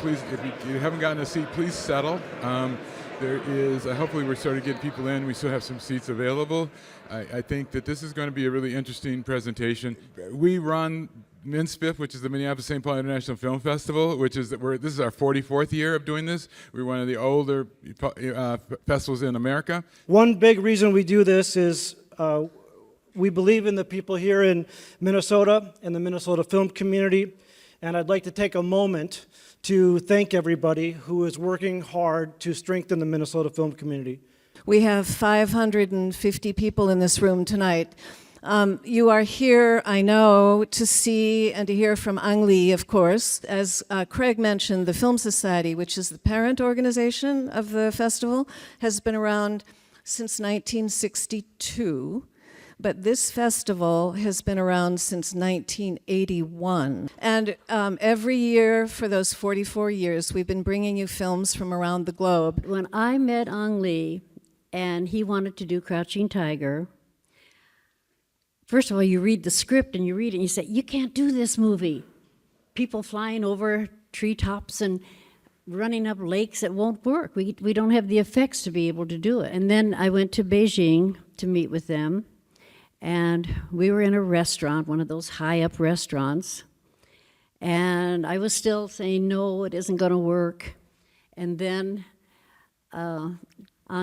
please, if you haven't gotten a seat, please settle. There is, hopefully we're starting to get people in. We still have some seats available. I think that this is going to be a really interesting presentation. We run MSPIFF, which is the Minneapolis-St. Paul International Film Festival, which is, this is our 44th year of doing this. We're one of the older festivals in America. One big reason we do this is we believe in the people here in Minnesota and the Minnesota film community, and I'd like to take a moment to thank everybody who is working hard to strengthen the Minnesota film community. We have 550 people in this room tonight. You are here, I know, to see and to hear from Ang Lee, of course. As Craig mentioned, the Film Society, which is the parent organization of the festival, has been around since 1962. But this festival has been around since 1981. And every year for those 44 years, we've been bringing you films from around the globe. When I met Ang Lee and he wanted to do Crouching Tiger, first of all, you read the script and you read it and you say, you can't do this movie. People flying over treetops and running up lakes, it won't work. We don't have the effects to be able to do it. And then I went to Beijing to meet with them. And we were in a restaurant, one of those high-up restaurants, and I was still saying, no, it isn't going to work. And then Ang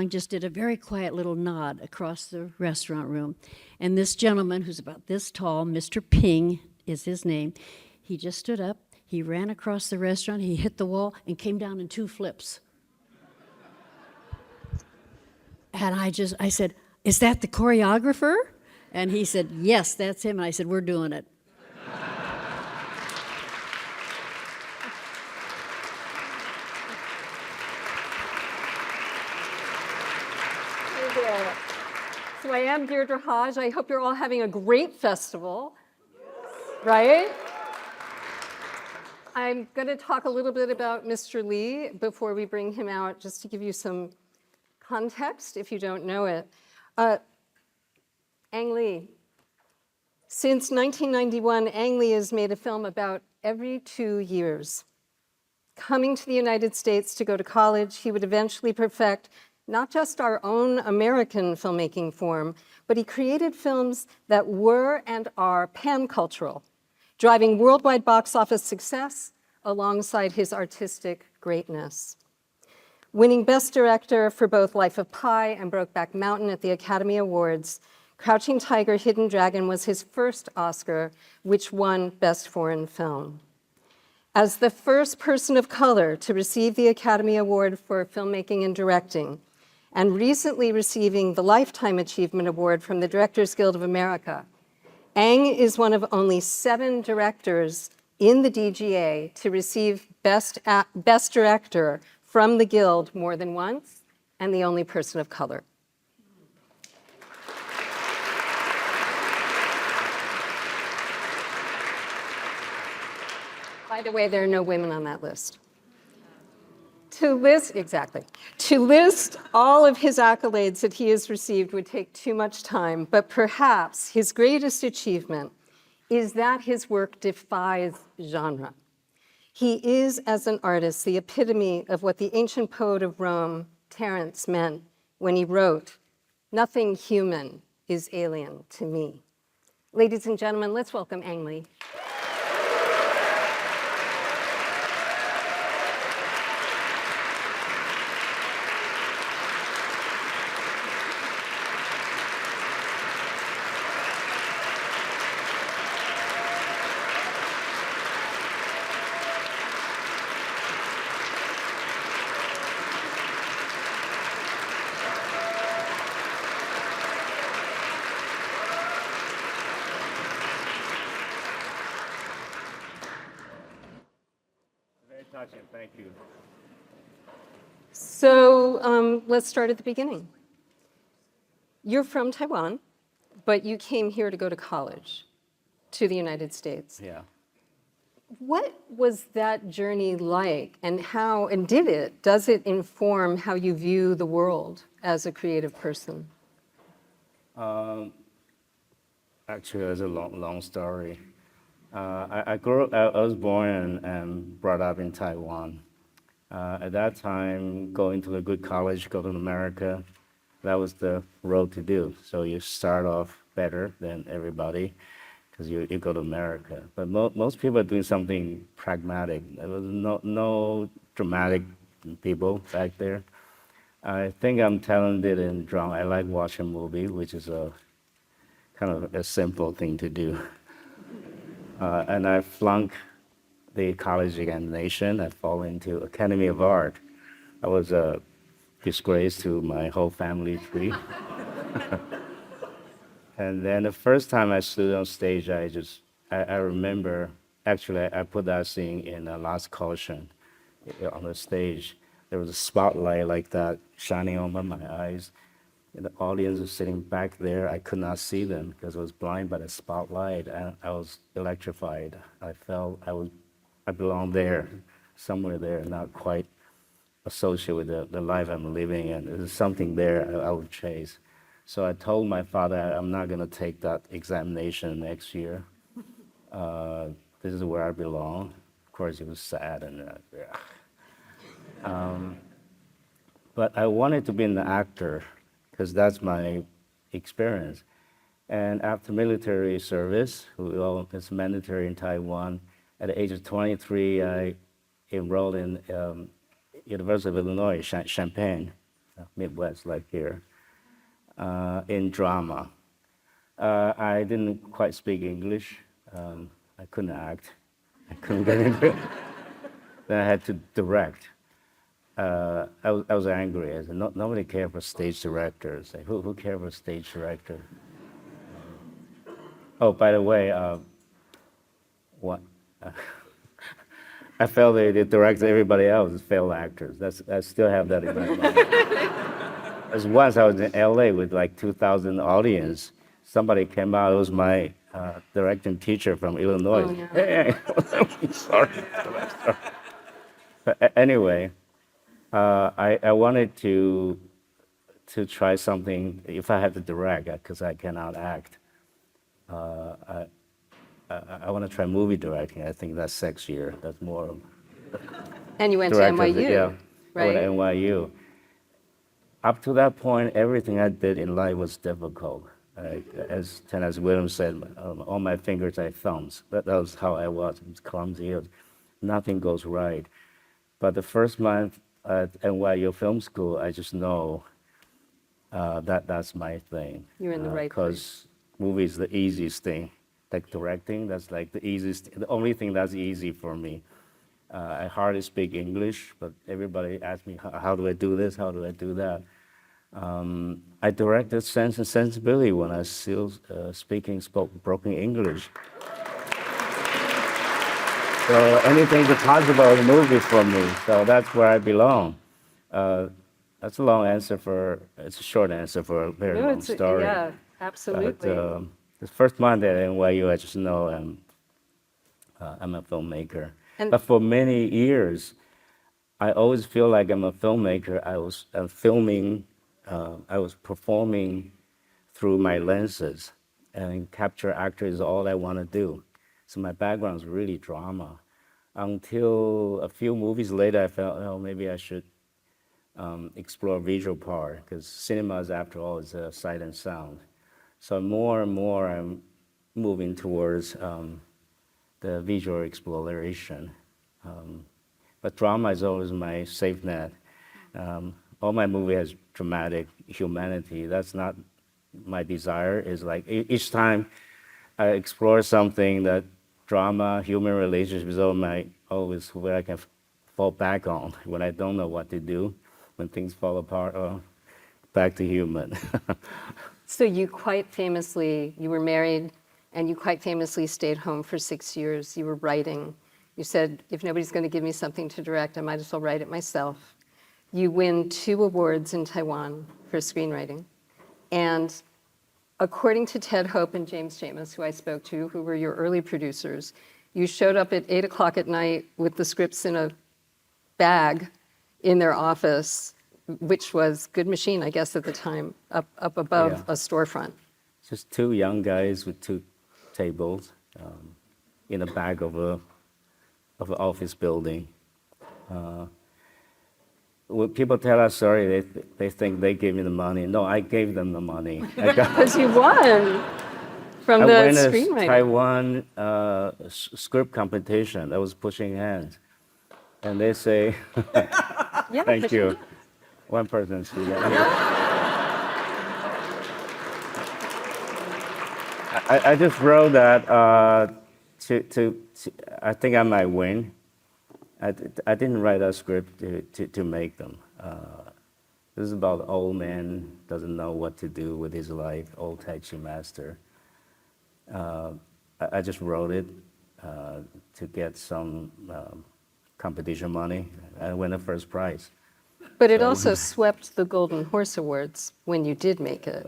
just did a very quiet little nod across the restaurant room. And this gentleman, who's about this tall, Mr. Ping is his name, he just stood up, he ran across the restaurant, he hit the wall, and came down in 2 flips. And I said, is that the choreographer? And he said, yes, that's him. And I said, we're doing it. Hey there. So I am Deidre Haj. I hope you're all having a great festival, right? I'm going to talk a little bit about Mr. Lee before we bring him out, just to give you some context if you don't know it. Ang Lee. Since 1991, Ang Lee has made a film about every 2 years. Coming to the United States to go to college, he would eventually perfect not just our own American filmmaking form, but he created films that were and are pan-cultural, driving worldwide box office success alongside his artistic greatness. Winning Best Director for both Life of Pi and Brokeback Mountain at the Academy Awards, Crouching Tiger, Hidden Dragon was his first Oscar, which won Best Foreign Film. As the first person of color to receive the Academy Award for Filmmaking and Directing, and recently receiving the Lifetime Achievement Award from the Directors Guild of America, Ang is one of only 7 directors in the DGA to receive Best Director from the Guild more than once, and the only person of color. By the way, there are no women on that list. To list all of his accolades that he has received would take too much time, but perhaps his greatest achievement is that his work defies genre. He is, as an artist, the epitome of what the ancient poet of Rome, Terence, meant when he wrote, "Nothing human is alien to me." Ladies and gentlemen, let's welcome Ang Lee. Thank you. So let's start at the beginning. You're from Taiwan, but you came here to go to college, to the United States. Yeah. What was that journey like, and does it inform how you view the world as a creative person? Actually, it's a long story. I was born and brought up in Taiwan. At that time, going to a good college, go to America, that was the road to do. So you start off better than everybody because you go to America. But most people are doing something pragmatic. There was no dramatic people back there. I think I'm talented in drawing. I like watching movies, which is a kind of a simple thing to do. And I flunked the college examination. I fall into Academy of Art. I was a disgrace to my whole family tree. And then the first time I stood on stage, I remember, actually, I put that scene in Last Caution on the stage. There was a spotlight like that shining over my eyes. And the audience was sitting back there. I could not see them because I was blind by the spotlight, and I was electrified. I felt I belonged there, somewhere there, not quite associated with the life I'm living, and there's something there I would chase. So I told my father I'm not going to take that examination next year. This is where I belong. Of course, he was sad, and but I wanted to be an actor because that's my experience. And after military service, well, it's mandatory in Taiwan. At the age of 23, I enrolled in University of Illinois, Champaign, Midwest, like here, in drama. I didn't quite speak English. I couldn't act. I couldn't get into it. Then I had to direct. I was angry. I said, nobody cares for stage directors. Like, who cares for stage director? Oh, by the way, what? I felt they directed everybody else as failed actors. I still have that in my mind. As once I was in LA with like 2,000 audience. Somebody came out. It was my directing teacher from Illinois. Oh, yeah. Hey, sorry. But anyway, I wanted to try something. If I had to direct, because I cannot act, I want to try movie directing. I think that's sexier. That's more. And you went to Director, NYU, yeah, I went right? to NYU. Up to that point, everything I did in life was difficult. As Tennessee Williams said, all my fingers are thumbs. That was how I was. I was clumsy. Nothing goes right. But the first month at NYU Film School, I just know that's my thing. You're in the right Because movie is the easiest thing. Like directing, that's like the easiest, the only thing that's easy for me. I hardly speak English, but everybody asks me, how do I do this? How do I do that? I directed Sense and Sensibility when I was still spoke broken English. So anything to talk about the movie for me. So that's where I belong. That's a long answer it's a short answer for a very long story. Yeah, absolutely. But, the first month at NYU, I just know I'm a filmmaker. But for many years, I always feel like I'm a filmmaker. I was filming, I was performing through my lenses, and capture actor is all I want to do. So my background is really drama. Until a few movies later, I felt, oh, maybe I should explore visual part, because cinema is, after all, is sight and sound. So more and more, I'm moving towards the visual exploration. But drama is always my safe net. All my movie has dramatic humanity. That's not my desire. Is like each time I explore something, that drama, human relationships, always where I can fall back on when I don't know what to do, when things fall apart. Oh, back to human. So you were married, and you quite famously stayed home for 6 years. You were writing. You said, if nobody's going to give me something to direct, I might as well write it myself. You win 2 awards in Taiwan for screenwriting. And according to Ted Hope and James Jamis, who I spoke to, who were your early producers, you showed up at 8 o'clock at night with the scripts in a bag in their office, which was Good Machine, I guess, at the time, up above Yeah. a storefront. Just 2 young guys with 2 tables in the back of an office building. when people tell us sorry, they think they gave me the money. No, I gave them the money. Because you won from I the went a screenwriter. Taiwan script competition. That was Pushing Hands. And they say, Yeah, thank Pushing you. One person see that. I just wrote that I think I might win. I didn't write a script to make them. This is about an old man doesn't know what to do with his life, old Tai Chi master. I just wrote it to get some competition money. I won the first prize. But it also swept the Golden Horse Awards when you did make it.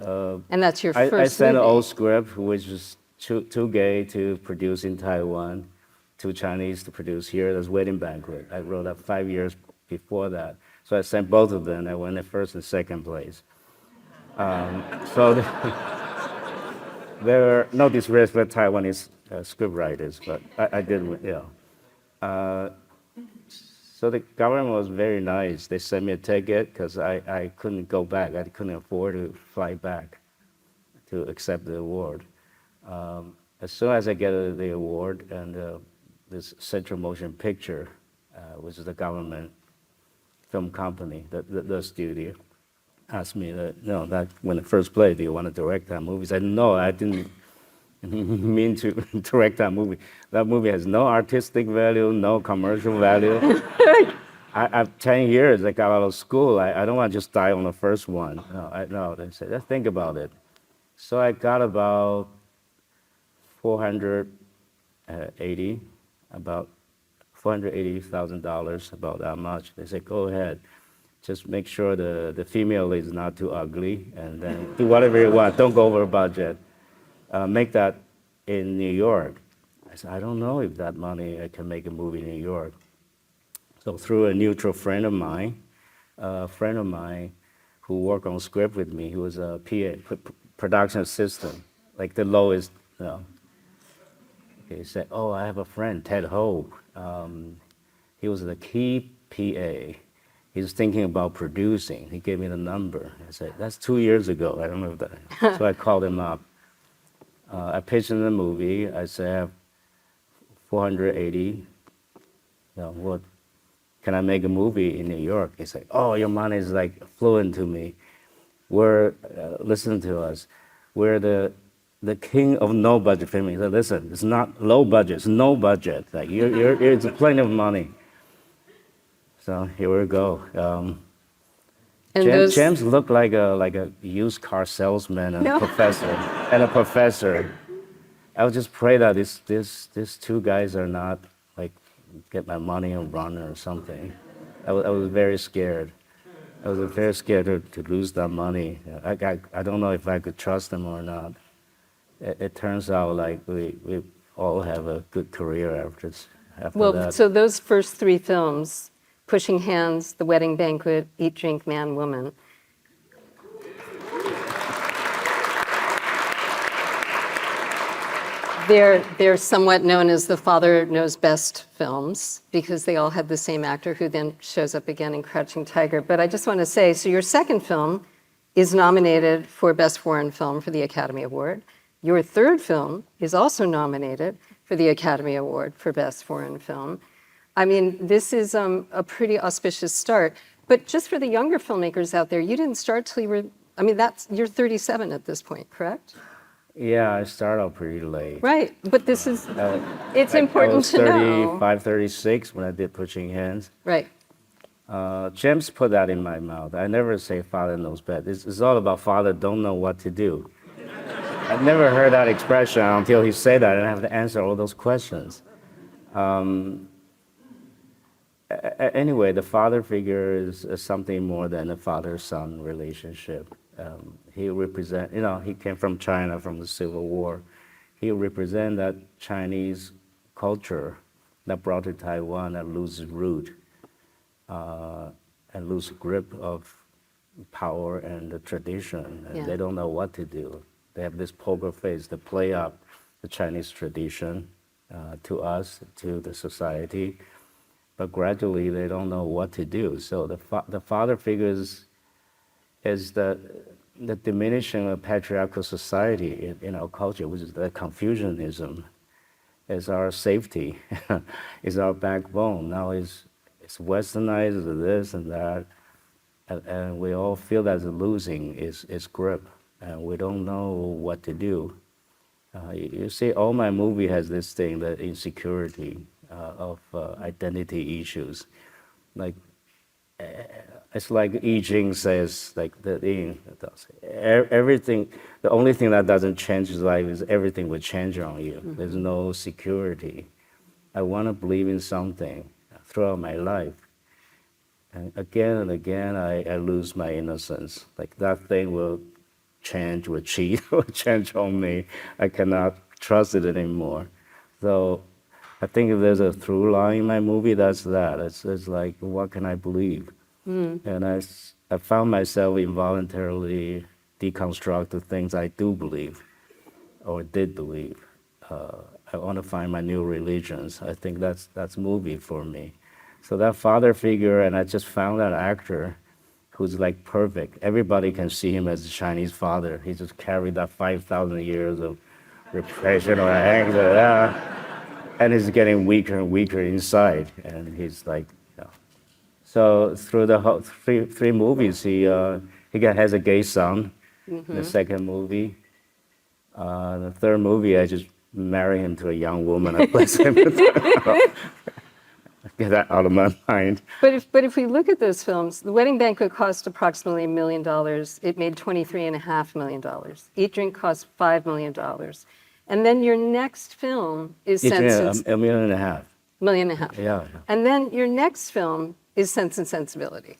And that's your first I sent an movie. old script, which is too gay to produce in Taiwan, too Chinese to produce here. There's Wedding Banquet. I wrote that 5 years before that. So I sent both of them. I won the first and second place. So there are no disrespect to Taiwanese script writers, but I did, so the government was very nice. They sent me a ticket because I couldn't go back. I couldn't afford to fly back to accept the award. As soon as I get the award and this Central Motion Picture, which is the government film company, the studio, asked me that when the first play, do you want to direct that movie? I said, no, I didn't mean to direct that movie. That movie has no artistic value, no commercial value. I've 10 years, I got out of school. I don't want to just die on the first one. No, they said, let's think about it. So I got about 480,000, about that much. They said, go ahead. Just make sure the female is not too ugly, and then do whatever you want. Don't go over budget. Make that in New York. I said, I don't know if that money I can make a movie in New York. So through a neutral friend of mine who worked on script with me, he was a PA, production assistant, like the lowest, He said, oh, I have a friend, Ted Ho. He was the key PA. He's thinking about producing. He gave me the number. I said, that's 2 years ago. I don't know if that. So I called him up. I pitched him the movie. I said, I have 480. What? Can I make a movie in New York? He said, oh, your money is like fluent to me. Listen to us. We're the king of no budget filming. He said, listen, it's not low budget, it's no budget. Like it's plenty of money. So here we go. James looked like a used car salesman and a professor. I would just pray that these two guys are not like get my money and run or something. I was very scared. I was very scared to lose that money. I don't know if I could trust them or not. It turns out like we all have a good career after that. So those first three films, Pushing Hands, The Wedding Banquet, Eat, Drink, Man, Woman, they're somewhat known as the Father Knows Best films because they all had the same actor who then shows up again in Crouching Tiger. But I just want to say, so your second film is nominated for Best Foreign Film for the Academy Award. Your third film is also nominated for the Academy Award for Best Foreign Film. I mean, this is a pretty auspicious start. But just for the younger filmmakers out there, you didn't start till you were, you're 37 at this point, correct? Yeah, I started out pretty late. Right, but this is, it's important to know. I was 35, 36 when I did Pushing Hands. Right. James put that in my mouth. I never say Father knows best. It's all about Father don't know what to do. I've never heard that expression until he said that, and I have to answer all those questions. Anyway, the father figure is something more than a father-son relationship. He represent, he came from China, from the Civil War. He represent that Chinese culture that brought to Taiwan that loses root and lose grip of power and the tradition. And they don't know what to do. They have this poker face to play up the Chinese tradition to us, to the society. but gradually they don't know what to do. So the father figure is the diminishing of patriarchal society in our culture, which is the Confucianism, is our safety, is our backbone. Now it's westernized, this and that, and we all feel that losing its grip, and we don't know what to do. You see, all my movie has this thing, the insecurity of identity issues. Like, it's like I Ching says, like everything, the only thing that doesn't change is life is everything will change on you. Mm-hmm. There's no security. I want to believe in something throughout my life. And again, I lose my innocence. Like that thing will change, will cheat, will change on me. I cannot trust it anymore. So I think if there's a through line in my movie, that's that. It's like, what can I believe? And I found myself involuntarily deconstruct the things I do believe or did believe. I want to find my new religions. I think that's movie for me. So that father figure, and I just found that actor who's like perfect. Everybody can see him as a Chinese father. He just carried that 5,000 years of repression or anger, and he's getting weaker and weaker inside. And he's like, so through the whole three movies, he has a gay son. Mm-hmm. In the second movie, the third movie, I just marry him to a young woman. I bless him. Get that out of my mind. But if we look at those films, The Wedding Banquet cost approximately $1 million. It made $23.5 million. Eat Drink cost $5 million. And then your next film is Sense and $1.5 million. $1.5 million. Yeah. And then your next film is Sense and Sensibility.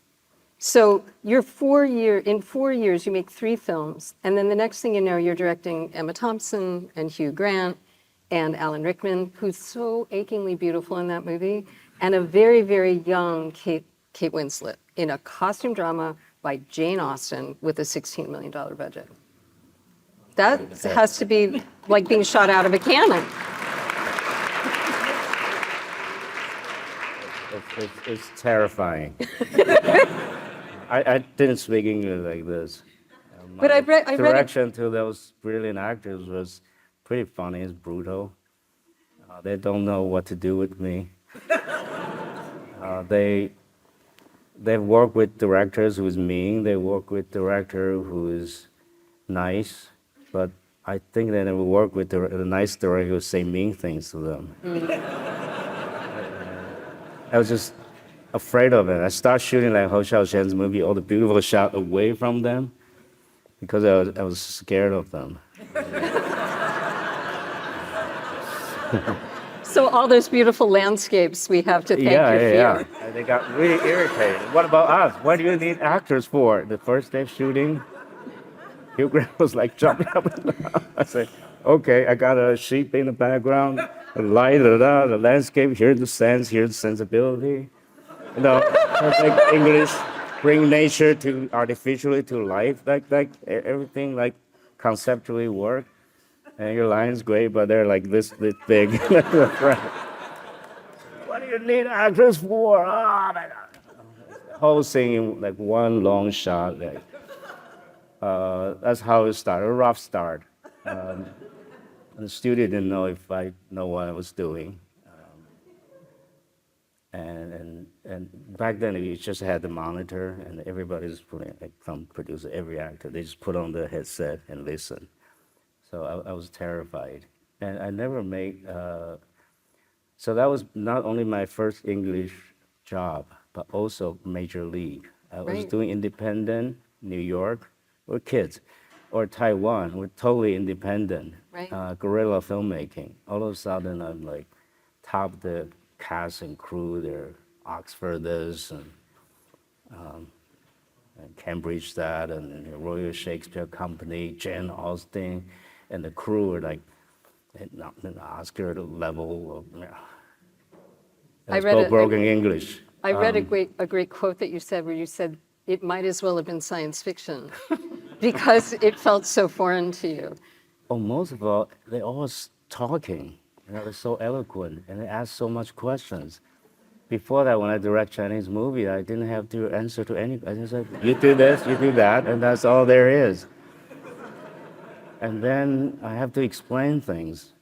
So in 4 years, you make 3 films, and then the next thing you know, you're directing Emma Thompson and Hugh Grant and Alan Rickman, who's so achingly beautiful in that movie, and a very, very young Kate Winslet in a costume drama by Jane Austen with a $16 million budget. That has to be like being shot out of a cannon. It's terrifying. I didn't speak English like this. But I read direction to those brilliant actors was pretty funny. It's brutal. They don't know what to do with me. They work with directors who's mean. They work with director who is nice. But I think they never work with the nice director who say mean things to them. I was just afraid of it. I started shooting like Hou Xiaoshen's movie, all the beautiful shots away from them, because I was scared of them. So all those beautiful landscapes we have to thank your fear. Yeah. They got really irritated. What about us? What do you need actors for? The first day of shooting, Hugh Grant was like jumping up and down. I said, okay, I got a sheep in the background, the light, the landscape, here's the sense, here's the sensibility. You know, like English, bring nature to artificially to life, like everything like conceptually work. And your line's great, but they're like this big. What do you need actors for? Oh my God. Whole thing like one long shot. Like, that's how it started, a rough start. The studio didn't know if I know what I was doing. And back then we just had the monitor, and everybody's putting, like some producer, every actor, they just put on the headset and listen. So I was terrified, and I never made. So that was not only my first English job, but also major league. I was doing independent, New York, we're kids, or Taiwan, we're totally independent, guerrilla filmmaking. All of a sudden, I'm like, top the cast and crew, they're Oxford this, and Cambridge that, and the Royal Shakespeare Company, Jane Austen, and the crew were like, an Oscar level of, I spoke broken English. I read a great quote that you said, where you said, it might as well have been science fiction, because it felt so foreign to you. Oh, most of all, they're always talking. You know, they're so eloquent, and they ask so much questions. before that, when I direct Chinese movie, I didn't have to answer to any. I just said, you do this, you do that, and that's all there is. And then I have to explain things.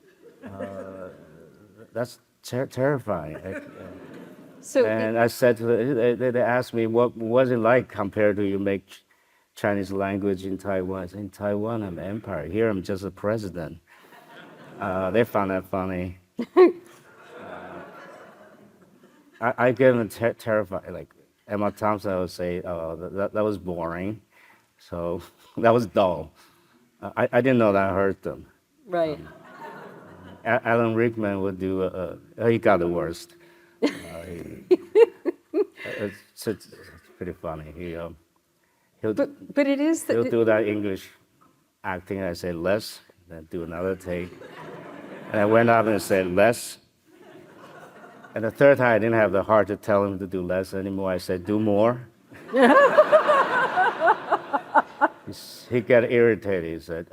That's terrifying. So And I said to they asked me, what was it like compared to you make Chinese language in Taiwan? I said, in Taiwan, I'm empire. Here, I'm just a president. They found that funny. I get them terrified. Like Emma Thompson would say, oh, that was boring. So that was dull. I didn't know that hurt them. right. Alan Rickman would do, he got the worst. It's pretty funny. He'll But it is he'll that do that English acting. I say less, then do another take. And I went up and said less. And the third time, I didn't have the heart to tell him to do less anymore. I said, do more. He got irritated. He said,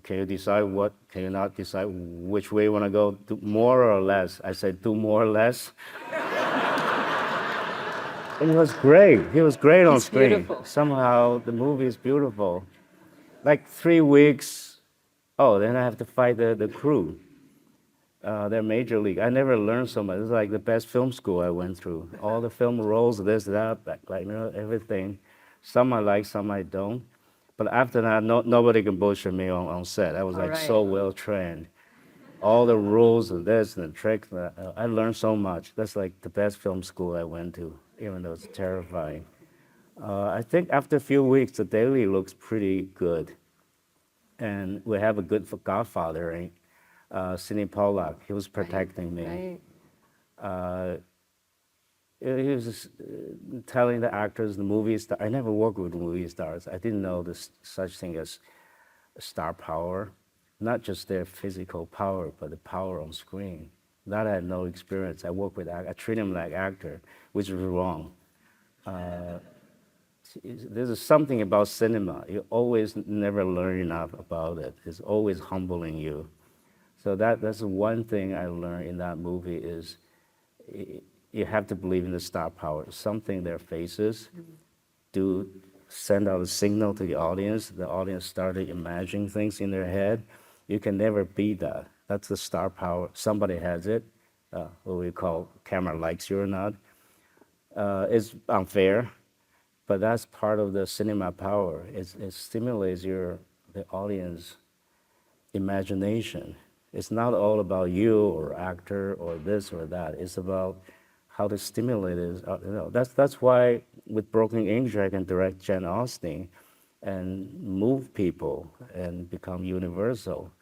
can you decide what? Can you not decide which way you want to go? Do more or less? I said, do more or less. And it was great. He was great on screen. beautiful. Somehow the movie is beautiful. Like 3 weeks, then I have to fight the crew. They're major league. I never learned so much. It's like the best film school I went through. All the film roles, this, that, like everything. Some I like, some I don't. But after that, nobody can bullshit me on set. I was like so well trained. All the rules and this and the tricks. I learned so much. That's like the best film school I went to, even though it's terrifying. I think after a few weeks, the daily looks pretty good. And we have a good godfather, Sidney Pollack. He was protecting me. Right. He was just, telling the actors, the movie star. I never worked with movie stars. I didn't know this such thing as star power, not just their physical power, but the power on screen. That I had no experience. I treat him like actor, which is wrong. There's something about cinema. You always never learn enough about it. It's always humbling you. So that's one thing I learned in that movie is you have to believe in the star power. Something their faces do send out a signal to the audience. The audience started imagining things in their head. You can never beat that. That's the star power. Somebody has it. What we call camera likes you or not. It's unfair, but that's part of the cinema power. It stimulates the audience imagination. It's not all about you or actor or this or that. It's about how to stimulate it. That's why with Broken English I can direct Jane Austen and move people and become universal.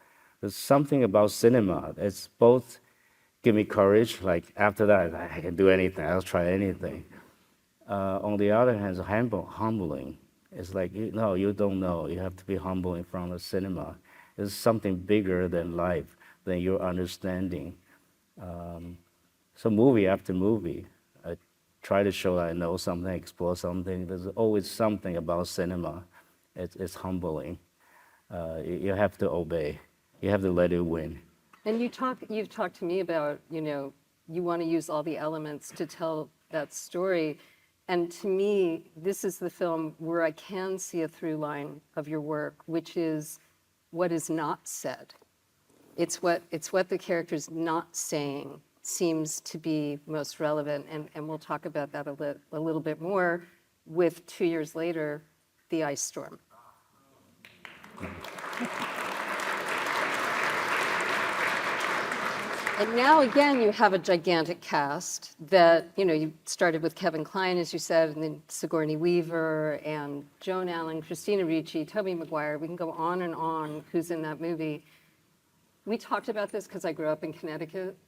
There's something about cinema. It's both give me courage, like after that I can do anything, I'll try anything. On the other hand, it's humbling. It's like, you don't know. You have to be humble in front of cinema. It's something bigger than life, than your understanding. So movie after movie, I try to show that I know something, explore something. There's always something about cinema. It's humbling. You have to obey. You have to let it win. And you've talked to me about, you want to use all the elements to tell that story. And to me, this is the film where I can see a through line of your work, which is what is not said. It's what the character's not saying seems to be most relevant. And we'll talk about that a little bit more with 2 years later, The Ice Storm. And now again, you have a gigantic cast that, you started with Kevin Kline, as you said, and then Sigourney Weaver and Joan Allen, Christina Ricci, Tobey Maguire. We can go on and on who's in that movie. We talked about this because I grew up in Connecticut.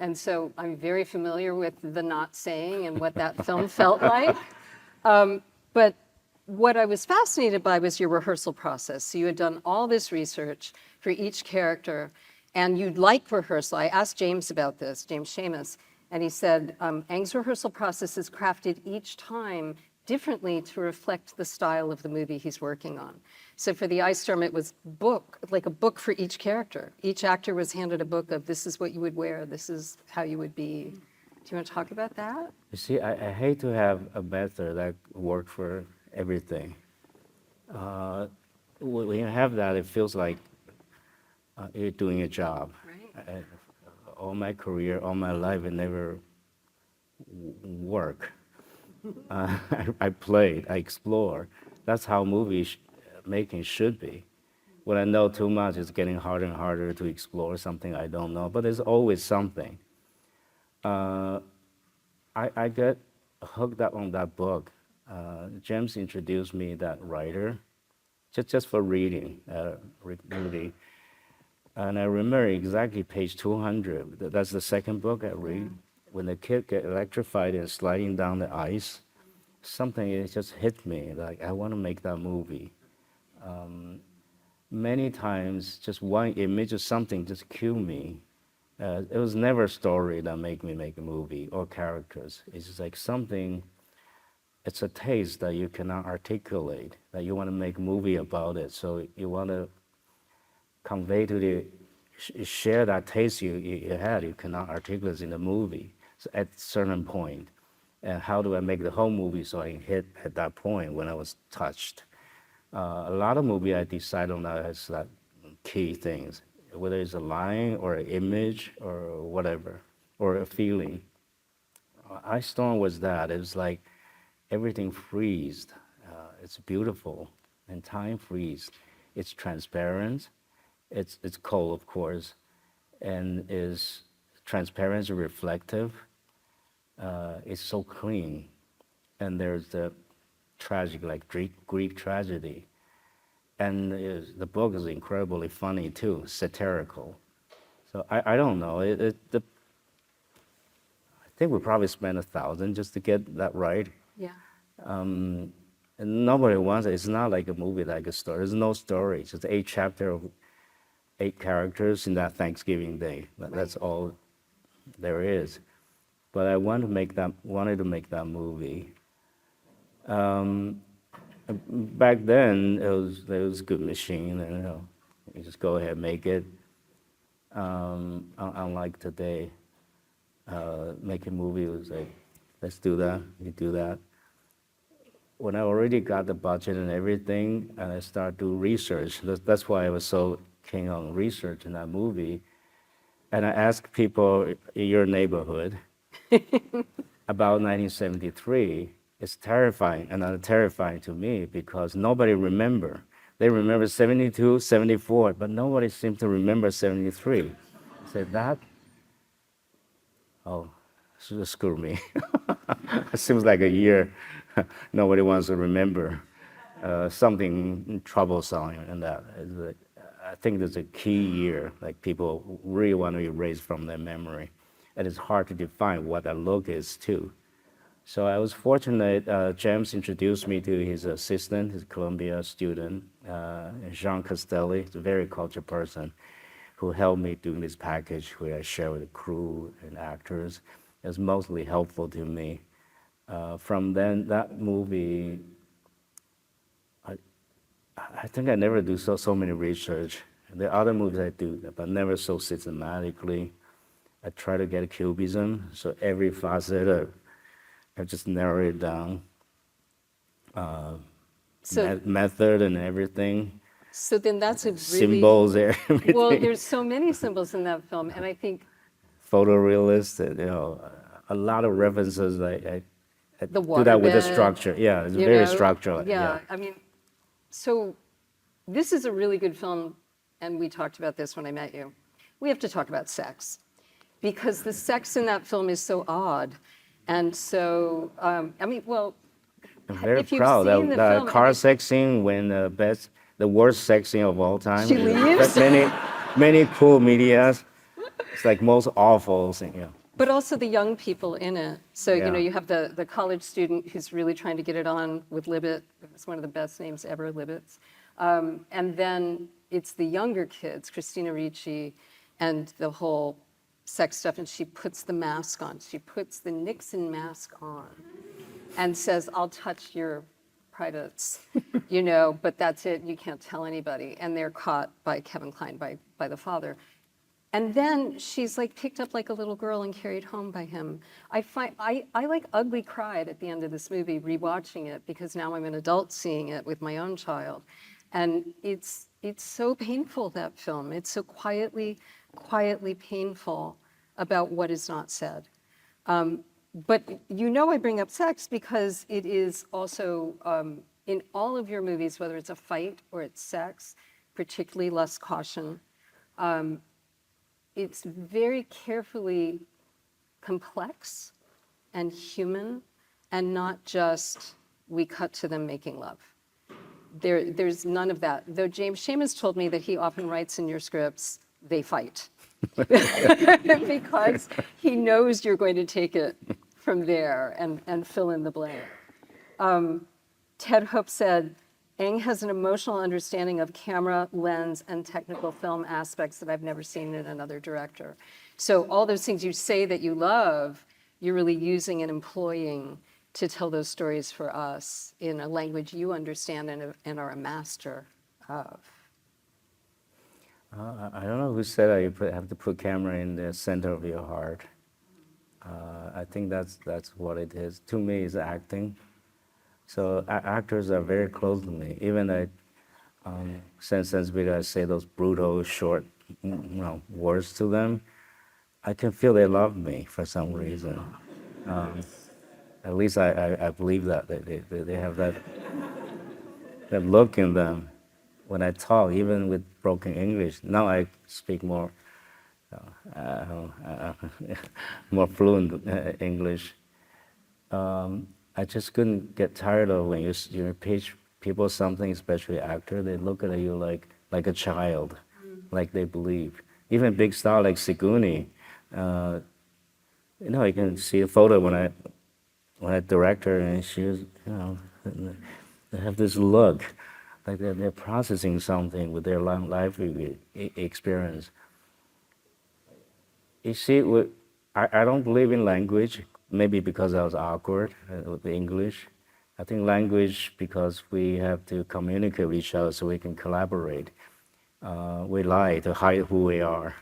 And so I'm very familiar with the not saying and what that film felt like. But what I was fascinated by was your rehearsal process. So you had done all this research for each character. And you'd like rehearsal. I asked James about this, James Seamus, and he said, Ang's rehearsal process is crafted each time differently to reflect the style of the movie he's working on. So for The Ice Storm, it was like a book for each character. Each actor was handed a book of this is what you would wear, this is how you would be. Do you want to talk about that? You see, I hate to have a method that works for everything. When you have that, it feels like you're doing a job. Right. All my career, all my life, it never worked. I played, I explore. That's how making should be. When I know too much, it's getting harder and harder to explore something I don't know, but there's always something. I get hooked up on that book. James introduced me that writer, just for reading, really. And I remember exactly page 200. That's the second book I read. When the kid get electrified and sliding down the ice, something it just hit me. Like I want to make that movie. Many times, just one image or something just killed me. It was never a story that made me make a movie or characters. It's just like something. It's a taste that you cannot articulate. That you want to make a movie about it. So you want to convey to share that taste you had. You cannot articulate in the movie. So at a certain point, and how do I make the whole movie so I can hit at that point when I was touched? A lot of movies I decide on that as that key things, whether it's a line or an image or whatever, or a feeling. Ice Storm was that. It was like everything freezed. It's beautiful, and time freezed. It's transparent. It's cold, of course, and is transparent and reflective. It's so clean, and there's the tragic, like Greek tragedy, and the book is incredibly funny too, satirical. So I don't know. I think we probably spent $1,000 just to get that right. Yeah. And nobody wants it. It's not like a movie, like a story. There's no story. It's just 8 chapters of 8 characters in that Thanksgiving day. That's all there is. But I wanted to make that movie. Back then, it was a good machine, and you just go ahead and make it. Unlike today, making a movie was like, let's do that, you do that. When I already got the budget and everything, and I started doing research, that's why I was so keen on research in that movie. And I asked people in your neighborhood about 1973. It's terrifying, and not terrifying to me because nobody remember. They remember 72, 74, but nobody seems to remember 73. I said, that? Oh, screw me. It seems like a year nobody wants to remember. Something troublesome in that. I think there's a key year, like people really want to erase from their memory. And it's hard to define what that look is too. So I was fortunate, James introduced me to his assistant, his Columbia student, Jean Castelli. He's a very cultured person who helped me doing this package where I share with the crew and actors. It was mostly helpful to me. From then, that movie, I think I never do so many research. There are other movies I do, but never so systematically. I try to get cubism, so every facet I just narrow it down. Method and everything. So then that's a really... Symbols, everything. Well, there's so many symbols in that film, and I think... Photorealist, a lot of references. I the do that with the waterbed, structure. Yeah, it's very structural. Yeah, I mean, so this is a really good film, and we talked about this when I met you. We have to talk about sex, because the sex in that film is so odd. And so, I mean, well, I'm very if you've proud seen that the film, car sex scene when the worst sex scene of all time. She leaves? Many cool medias. It's like most awful thing. But also the young people in it. So, Yeah. you have the college student who's really trying to get it on with Libet. It's one of the best names ever, Libet's. And then it's the younger kids, Christina Ricci, and the whole sex stuff. And she puts the mask on. She puts the Nixon mask on and says, I'll touch your privates, but that's it. You can't tell anybody. And they're caught by Kevin Kline, by the father. And then she's like picked up like a little girl and carried home by him. I like ugly cried at the end of this movie, rewatching it, because now I'm an adult seeing it with my own child. And it's so painful, that film. It's so quietly painful about what is not said. But you know I bring up sex because it is also, in all of your movies, whether it's a fight or it's sex, particularly Lust, Caution, it's very carefully complex and human, and not just we cut to them making love. There's none of that. Though James Schamus told me that he often writes in your scripts, they fight. Because he knows you're going to take it from there and fill in the blank. Ted Hope said, Eng has an emotional understanding of camera, lens, and technical film aspects that I've never seen in another director. So all those things you say that you love, you're really using and employing to tell those stories for us in a language you understand and are a master of. I don't know who said that you have to put camera in the center of your heart. I think that's what it is. To me, it's acting. So actors are very close to me. Even since I say those brutal, short, words to them, I can feel they love me for some reason. At least I believe that they have that look in them. When I talk, even with broken English, now I speak more more fluent English. I just couldn't get tired of when you pitch people something, especially actor, they look at you like a child, like they believe. Even big star like Siguni, you can see a photo when I direct her, and she was, they have this look, like they're processing something with their life experience. You see, I don't believe in language, maybe because I was awkward with the English. I think language because we have to communicate with each other so we can collaborate. We lie to hide who we are.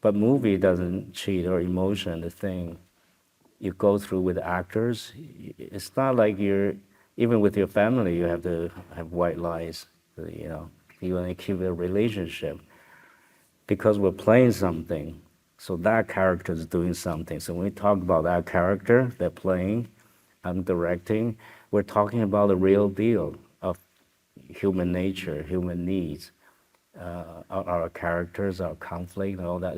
But movie doesn't cheat, or emotion, the thing you go through with actors. It's not like even with your family, you have to have white lies. You want to keep a relationship. Because we're playing something, so that character is doing something. So when we talk about that character they're playing, I'm directing, we're talking about the real deal of human nature, human needs, our characters, our conflict, and all that.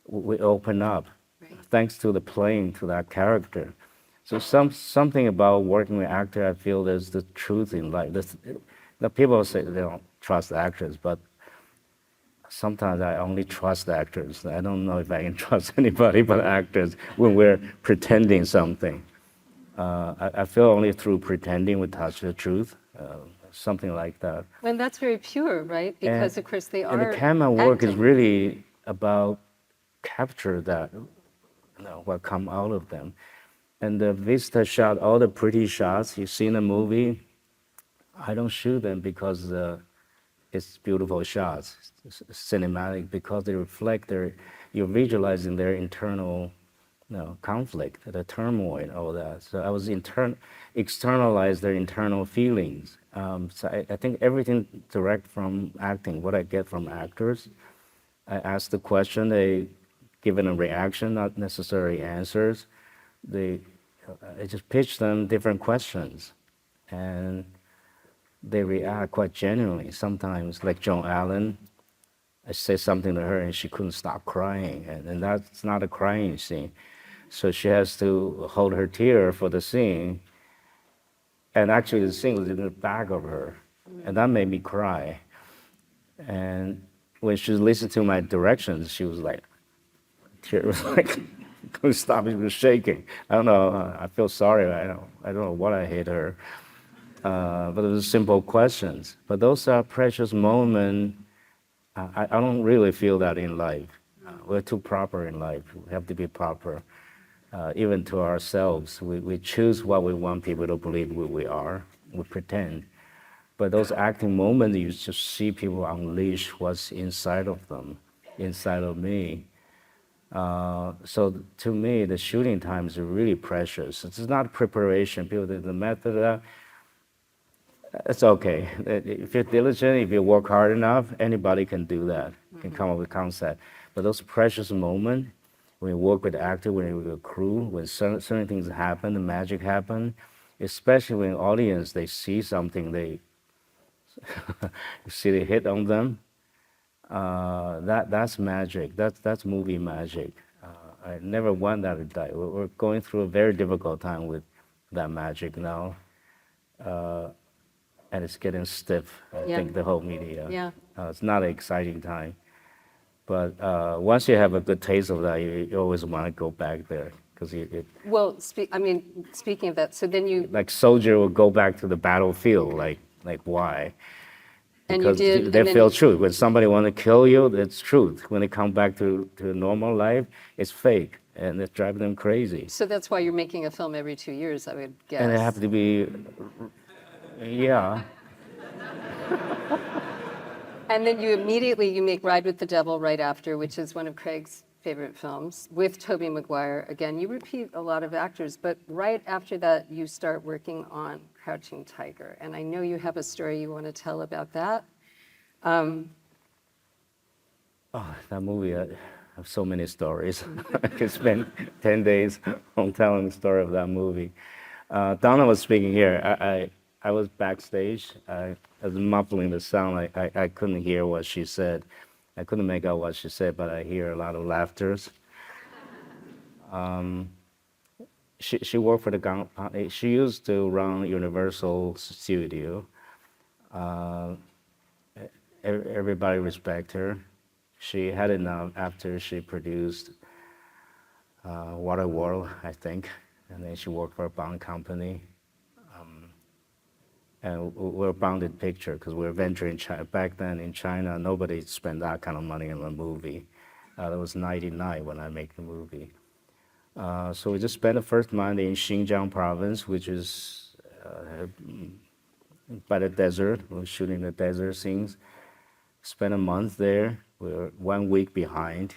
We open up, right, thanks to the playing to that character. So something about working with actor, I feel there's the truth in life. The people say they don't trust actors, but sometimes I only trust actors. I don't know if I can trust anybody but actors when we're pretending something. I feel only through pretending we touch the truth, something like that. Well, that's very pure, right? Because, of course, they are And the camera work is acting. really about capture that, what come out of them. And the Vista shot, all the pretty shots you see in the movie, I don't shoot them because it's beautiful shots, it's cinematic, because they reflect you're visualizing their internal conflict, the turmoil, all that. So I was externalize their internal feelings. So I think everything direct from acting, what I get from actors, I ask the question, they give it a reaction, not necessarily answers. I just pitch them different questions, and they react quite genuinely. Sometimes, like Joan Allen, I say something to her and she couldn't stop crying, and that's not a crying scene. So she has to hold her tear for the scene, and actually the scene was in the back of her, and that made me cry. And when she listened to my directions, she was like, tear was like, couldn't stop, it was shaking. I don't know, I feel sorry, I don't know what I hit her. But it was simple questions. But those are precious moments. I don't really feel that in life. We're too proper in life. We have to be proper, even to ourselves. We choose what we want people to believe we are. We pretend. But those acting moments, you just see people unleash what's inside of them, inside of me. So to me, the shooting times are really precious. It's not preparation. People, the method, it's okay. If you're diligent, if you work hard enough, anybody can do that, can come up with concept. But those precious moments, when you work with actor, when you work with a crew, when certain things happen, the magic happen, especially when audience, they see something, they you see the hit on them, that's magic. That's movie magic. I never want that to die. We're going through a very difficult time with that magic now, and it's getting stiff. I Yeah. think the whole media. Yeah. It's not an exciting time, but once you have a good taste of that, you always want to go back there because Well, speaking of that, so then you, like soldier will go back to the battlefield. Like why? and you Because did, they and then feel truth. When somebody want to kill you, it's truth. When they come back to normal life, it's fake, and it's driving them crazy. so that's why you're making a film every 2 years, I would guess. And they have to be, yeah. And then you make Ride with the Devil right after, which is one of Craig's favorite films, with Tobey Maguire. Again, you repeat a lot of actors, but right after that, you start working on Crouching Tiger. And I know you have a story you want to tell about that. Oh, that movie, I have so many stories. I could spend 10 days on telling the story of that movie. Donna was speaking here. I was backstage. I was muffling the sound. I couldn't hear what she said. I couldn't make out what she said, but I hear a lot of laughters. She worked for the company. She used to run Universal Studio. Everybody respect her. She had enough after she produced Waterworld, I think, and then she worked for a bond company. And we're a bonded picture because we're venturing China. Back then in China, nobody spent that kind of money on a movie. That was '99 when I made the movie. So we just spent the first month in Xinjiang province, which is by the desert. We were shooting the desert scenes. Spent a month there. We were 1 week behind.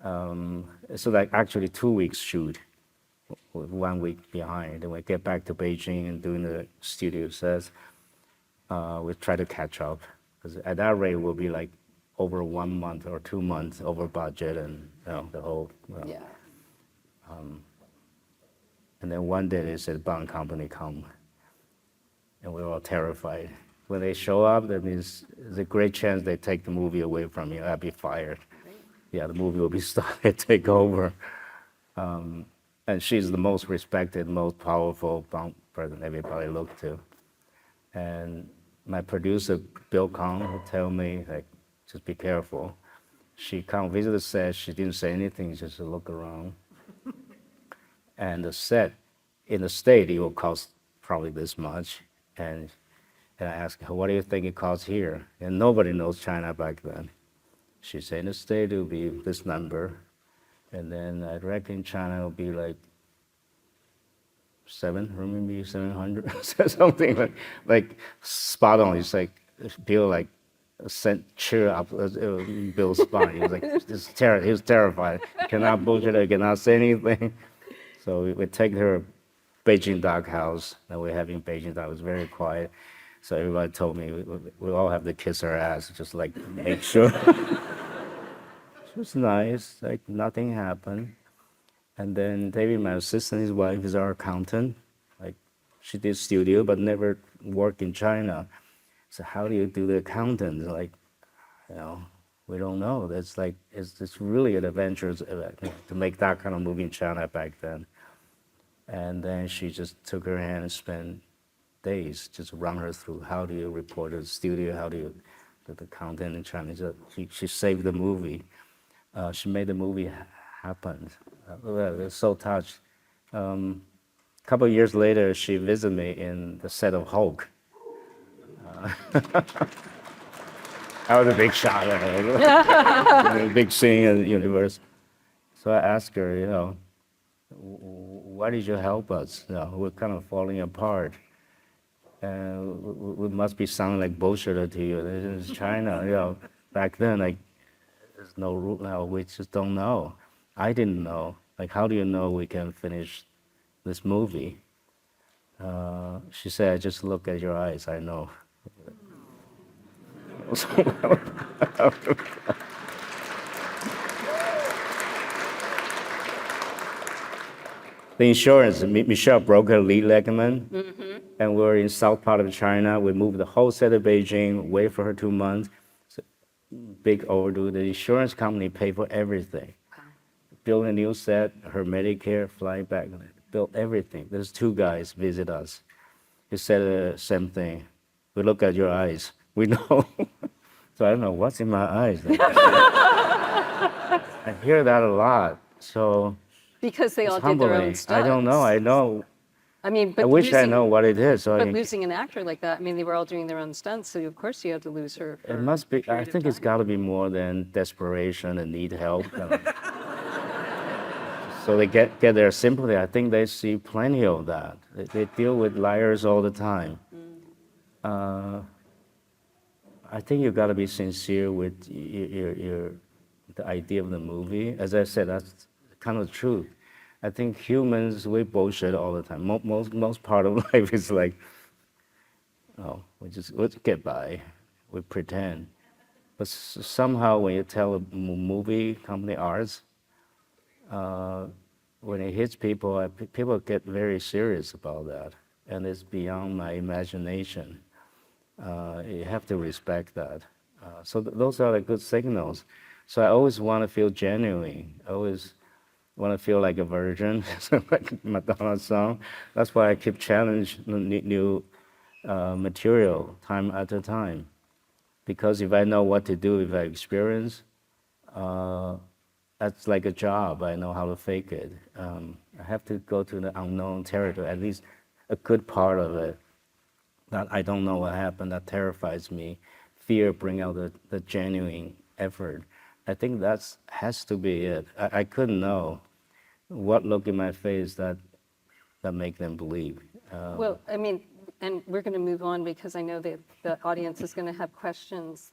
So like actually 2 weeks shoot, with 1 week behind. And we get back to Beijing and doing the studio sets. We try to catch up because at that rate we'll be like over 1 month or 2 months over budget and the whole. Yeah. And then one day they said bond company come, and we were all terrified. When they show up, that means there's a great chance they take the movie away from you. I'd be fired. Yeah, the movie will be started, take over. And she's the most respected, most powerful bond president everybody looked to. And my producer, Bill Kong, would tell me, like, just be careful. She come visit the set, she didn't say anything, just look around. And the set in the state, it will cost probably this much. And I asked her, what do you think it costs here? And nobody knows China back then. She said, in the state, it will be this number. And then I reckon China will be like 700, something like spot on. It's like, Bill like sent cheer up Bill's spine. He was like, he was terrified. He cannot bullshit her, cannot say anything. So we take her Beijing doghouse that we have in Beijing. That was very quiet. So everybody told me we all have to kiss her ass, just like make sure. It was nice, like nothing happened. And then David, my assistant, his wife is our accountant. Like she did studio, but never worked in China. So how do you do the accountant? Like, we don't know. That's like, it's really an adventure to make that kind of movie in China back then. And then she just took her hand and spent days just run her through how do you report to the studio, how do you do the content in China. She saved the movie. She made the movie happen. I was so touched. A couple of years later, she visited me in the set of Hulk. That was a big shot, a big scene in the universe. So I asked her, why did you help us? We're kind of falling apart. we must be sounding like bullshit to you. This is China, you know. Back then, like, there's no rule now. We just don't know. I didn't know. Like, how do you know we can finish this movie? She said, I just look at your eyes, I know. The insurance, Michelle broke her lead ligament, and we were in south part of China. We moved the whole set to Beijing, wait for her 2 months. So, big overdue. The insurance company paid for everything. Build a new set, her Medicare, fly back, built everything. There's 2 guys visit us. He said the same thing. We look at your eyes. We know. So I don't know what's in my eyes. I hear that a lot. So Because they it's all did their own humbling. stunts. I don't know. I know. I mean, but I wish I losing- know what it is. So But losing an actor like that, I mean, they were all doing their own stunts, so of course you had to lose her. it must be. I think it's got to be more than desperation and need help. So they get their sympathy. I think they see plenty of that. They deal with liars all the time. I think you got to be sincere with the idea of the movie. As I said, that's kind of the truth. I think humans, we bullshit all the time. Most part of life is like, oh, we'll get by. We pretend. But somehow when you tell a movie company arts, when it hits people, people get very serious about that. And it's beyond my imagination. You have to respect that. So those are the good signals. So I always want to feel genuine. I always want to feel like a virgin, like Madonna's song. That's why I keep challenging new material time after time. Because if I know what to do, if I experience, that's like a job. I know how to fake it. I have to go to the unknown territory, at least a good part of it. That I don't know what happened, that terrifies me. Fear bring out the genuine effort. I think that has to be it. I couldn't know what look in my face that make them believe. Well, I mean, and we're going to move on because I know that the audience is going to have questions.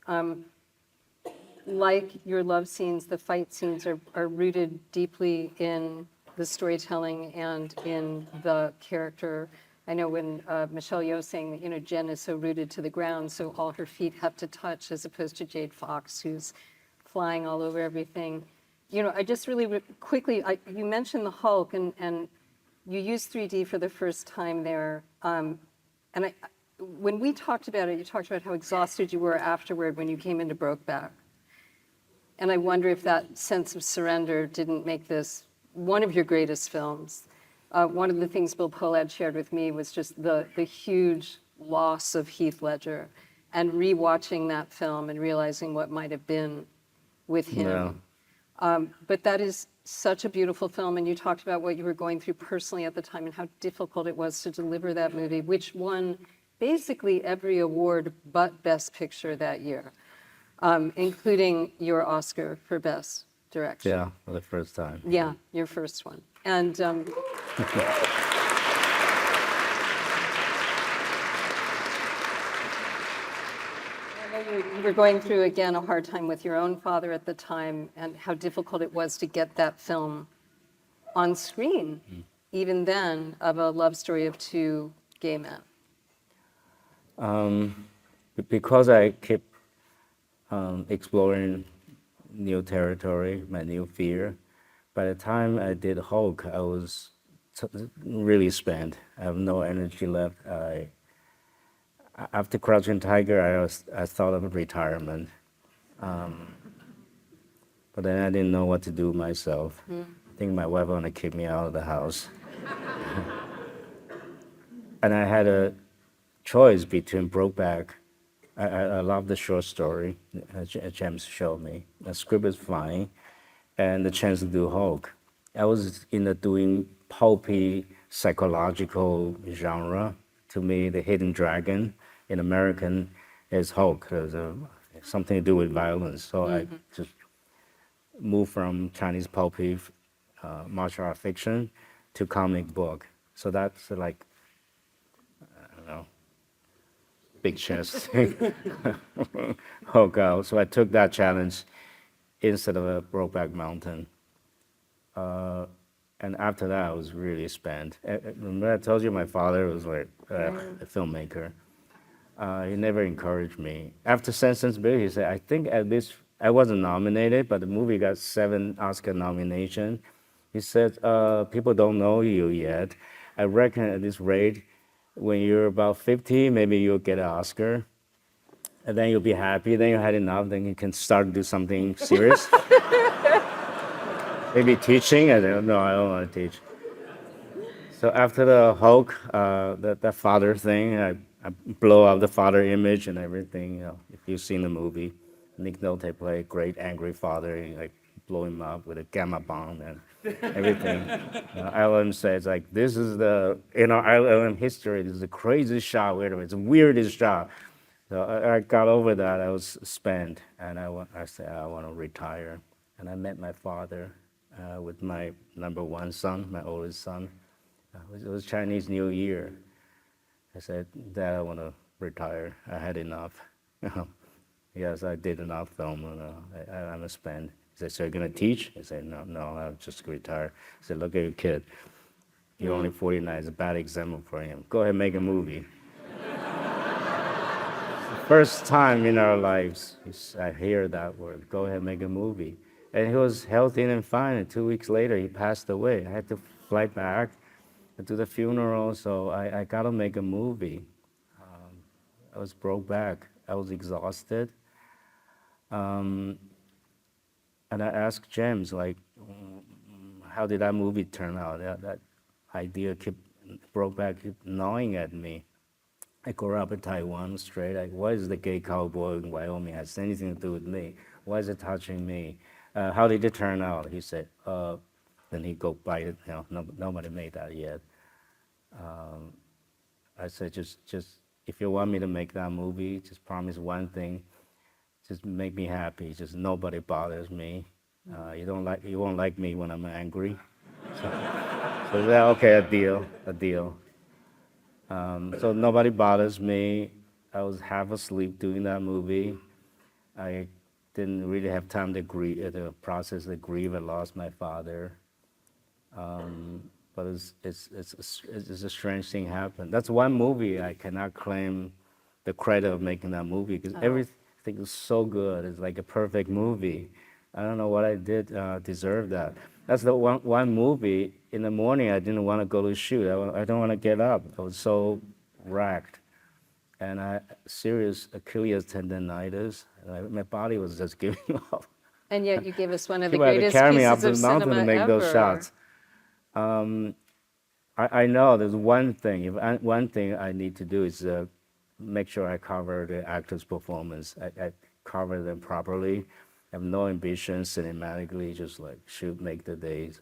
Like your love scenes, the fight scenes are rooted deeply in the storytelling and in the character. I know when Michelle Yeoh was saying that, you know, Jen is so rooted to the ground, so all her feet have to touch, as opposed to Jade Fox, who's flying all over everything. You know, I just really quickly, you mentioned the Hulk, and you used 3D for the first time there. When we talked about it, you talked about how exhausted you were afterward when you came into Brokeback. And I wonder if that sense of surrender didn't make this one of your greatest films. One of the things Bill Pohlad shared with me was just the huge loss of Heath Ledger, and rewatching that film and realizing what might have been with him. Yeah. But that is such a beautiful film, and you talked about what you were going through personally at the time and how difficult it was to deliver that movie, which won basically every award but Best Picture that year, including your Oscar for Best Direction. Yeah, for the first time. Yeah, your first one. And I know you were going through, again, a hard time with your own father at the time, and how difficult it was to get that film on screen, even then, of a love story of 2 gay men. Because I keep exploring new territory, my new fear. By the time I did Hulk, I was really spent. I have no energy left. After Crouching Tiger, I thought of retirement. But then I didn't know what to do myself. I think my wife wanted to kick me out of the house. And I had a choice between Brokeback. I love the short story James showed me. The script is fine, and the chance to do Hulk. I was in the doing pulpy psychological genre. To me, the hidden dragon in American is Hulk. There's something to do with violence. So I just moved from Chinese pulpy martial art fiction to comic book. So that's like, I don't know, big chest thing. Oh God! So I took that challenge instead of a Brokeback Mountain. And after that, I was really spent. Remember I told you my father was like a filmmaker. He never encouraged me. After Sense and Sensibility, he said, I think at least, I wasn't nominated, but the movie got 7 Oscar nominations. He said, people don't know you yet. I reckon at this rate, when you're about 50, maybe you'll get an Oscar. And then you'll be happy, then you had enough, then you can start to do something serious. Maybe teaching, I don't know, I don't want to teach. So after the Hulk, that father thing, I blow up the father image and everything. You know, if you've seen the movie, Nick Nolte played a great angry father. You, like blow him up with a gamma bomb and everything. ILM says like this is the ILM history. This is the craziest shot. It's the weirdest shot. So I got over that. I was spent, and I said I want to retire. And I met my father with my number 1 son, my oldest son. It was Chinese New Year. I said, Dad, I want to retire. I had enough. Yes, I did enough film. I'm a spend. He said, so you're going to teach? I said, no, I'll just retire. I said, look at your kid. You're only 49. It's a bad example for him. Go ahead, make a movie. First time in our lives, I hear that word, go ahead, make a movie. And he was healthy and fine, and 2 weeks later, he passed away. I had to fly back to the funeral, so I got to make a movie. I was broke back. I was exhausted. And I asked James, like, how did that movie turn out? That idea broke back, kept gnawing at me. I grew up in Taiwan straight. Like, why is the gay cowboy in Wyoming has anything to do with me? Why is it touching me? How did it turn out? He said, then he go bite it. Nobody made that yet. I said, just if you want me to make that movie, just promise one thing. Just make me happy. Just nobody bothers me. You won't like me when I'm angry. So that okay, a deal. So nobody bothers me. I was half asleep doing that movie. I didn't really have time to process the grief. I lost my father. But it's a strange thing happened. That's one movie I cannot claim the credit of making that movie because everything was so good. It's like a perfect movie. I don't know what I did deserve that. That's the one movie. In the morning, I didn't want to go to shoot. I don't want to get up. I was so racked. And I serious Achilles tendonitis. My body was just giving up. And yet you gave us one of the People had to greatest carry me up pieces the of mountain to cinema make those ever. shots. I know there's one thing. One thing I need to do is make sure I cover the actor's performance. I cover them properly. I have no ambition cinematically, just like shoot, make the days.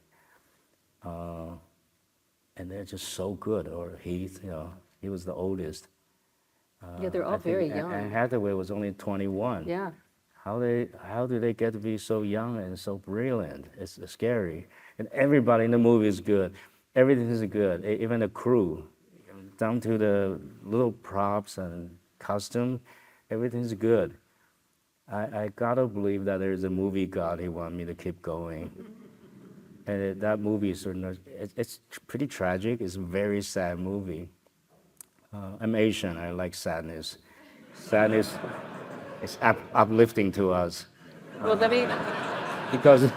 And they're just so good. Or Heath, he was the oldest. Yeah, they're all very young. And Hathaway was only 21. Yeah. How do they get to be so young and so brilliant? It's scary. And everybody in the movie is good. Everything is good, even the crew, down to the little props and costume, everything's good. I gotta believe that there's a movie God. He wants me to keep going. And that movie is it's pretty tragic. It's a very sad movie. I'm Asian. I like sadness. Sadness is uplifting to us. Well, let me. Because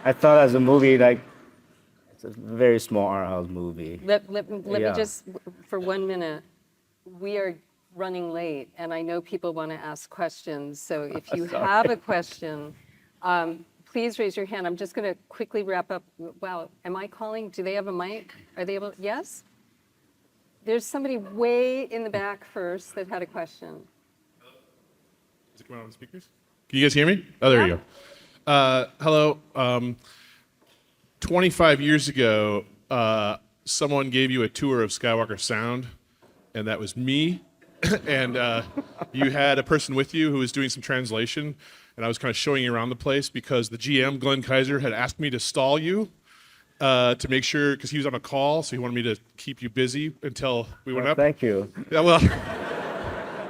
I thought as a movie, like, it's a very small art house movie. Let me Yeah. just, for 1 minute, we are running late, and I know people want to ask questions. So if you have a question, please raise your hand. I'm just going to quickly wrap up. Wow, am I calling? Do they have a mic? Are they able? Yes? There's somebody way in the back first that had a question. Is it coming out on speakers? Can you guys hear me? Oh, there you go. Hello. 25 years ago, someone gave you a tour of Skywalker Sound, and that was me. And you had a person with you who was doing some translation, and I was kind of showing you around the place because the GM, Glenn Kaiser, had asked me to stall you to make sure, because he was on a call, so he wanted me to keep you busy until we went up. Thank you. Yeah, well,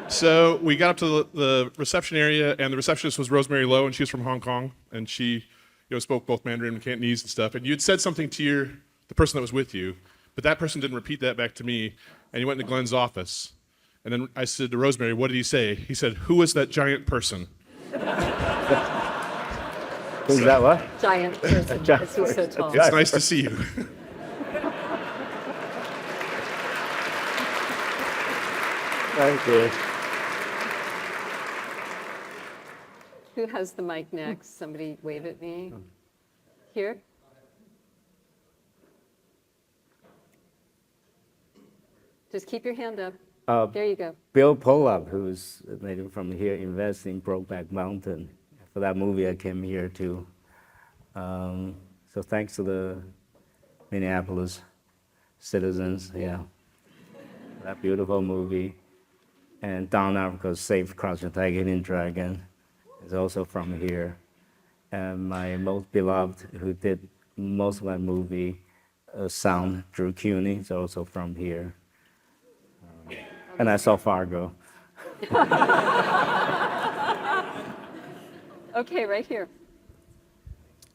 So we got up to the reception area, and the receptionist was Rosemary Lowe, and she was from Hong Kong, and she, spoke both Mandarin and Cantonese and stuff. And you'd said something to the person that was with you, but that person didn't repeat that back to me. And you went into Glenn's office, and then I said to Rosemary, "What did he say?" He said, "Who is that giant person?" Who's that what? Giant person. Giant This was so tall. It's nice to see you. Thank you. Who has the mic next? Somebody wave at me. Here? Just keep your hand up. There you go. Bill Pollock, who's maybe from here, invests in Brokeback Mountain. For that movie, I came here too. So thanks to the Minneapolis citizens, yeah. That beautiful movie. And Down Africa's Safe Crouching Tiger, Hidden Dragon is also from here. And my most beloved, who did most of my movie, sound, Drew Cuney, is also from here. And I saw Fargo. Okay, right here.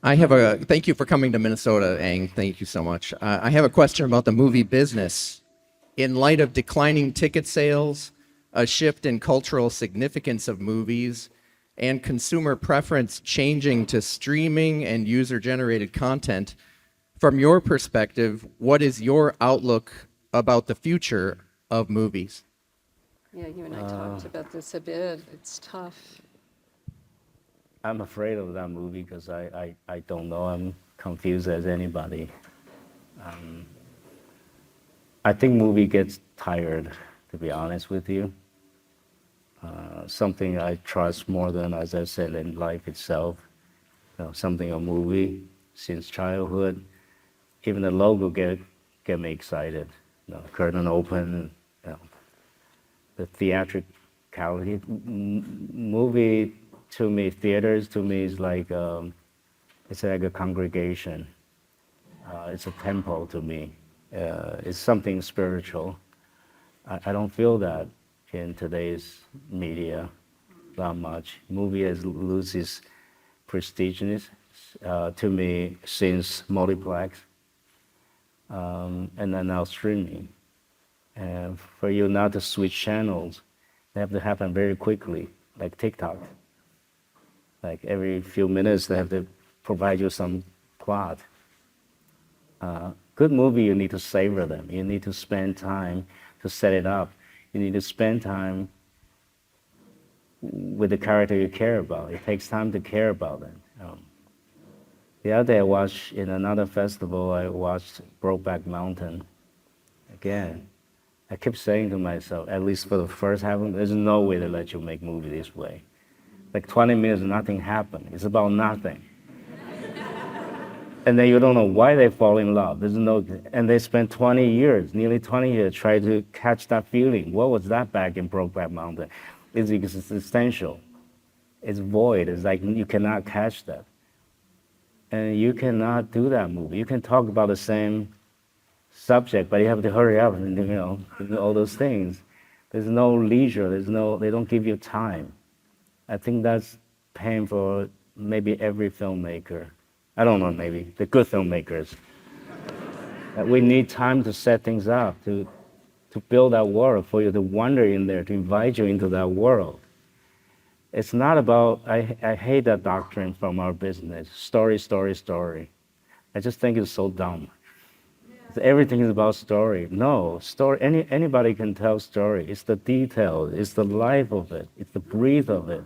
Thank you for coming to Minnesota, Ang. Thank you so much. I have a question about the movie business. In light of declining ticket sales, a shift in cultural significance of movies, and consumer preference changing to streaming and user-generated content, from your perspective, what is your outlook about the future of movies? Yeah, you and I talked about this a bit. It's tough. I'm afraid of that movie because I don't know. I'm confused as anybody. I think movie gets tired, to be honest with you. Something I trust more than, as I said, in life itself. Something a movie since childhood. Even the logo get me excited. Curtain open. The theatricality. Movie to me, theaters to me is like it's like a congregation. It's a temple to me. It's something spiritual. I don't feel that in today's media that much. Movie has loses prestiginess to me since multiplex, and then now streaming. And for you not to switch channels, they have to happen very quickly, like TikTok. Like every few minutes, they have to provide you some plot. Good movie, you need to savor them. You need to spend time to set it up. You need to spend time with the character you care about. It takes time to care about them. The other day I watched, in another festival, I watched Brokeback Mountain again. I kept saying to myself, at least for the first half, there's no way to let you make movie this way. Like 20 minutes, nothing happened. It's about nothing. And then you don't know why they fall in love. And they spent 20 years, nearly 20 years, trying to catch that feeling. What was that back in Brokeback Mountain? It's existential. It's void. It's like you cannot catch that. And you cannot do that movie. You can talk about the same subject, but you have to hurry up and do all those things. There's no leisure. They don't give you time. I think that's pain for maybe every filmmaker. I don't know, maybe the good filmmakers. We need time to set things up, to build that world, for you to wander in there, to invite you into that world. It's not about, I hate that doctrine from our business, story, story, story. I just think it's so dumb. Everything is about story. No, story. Anybody can tell story. It's the detail. It's the life of it. It's the breath of it.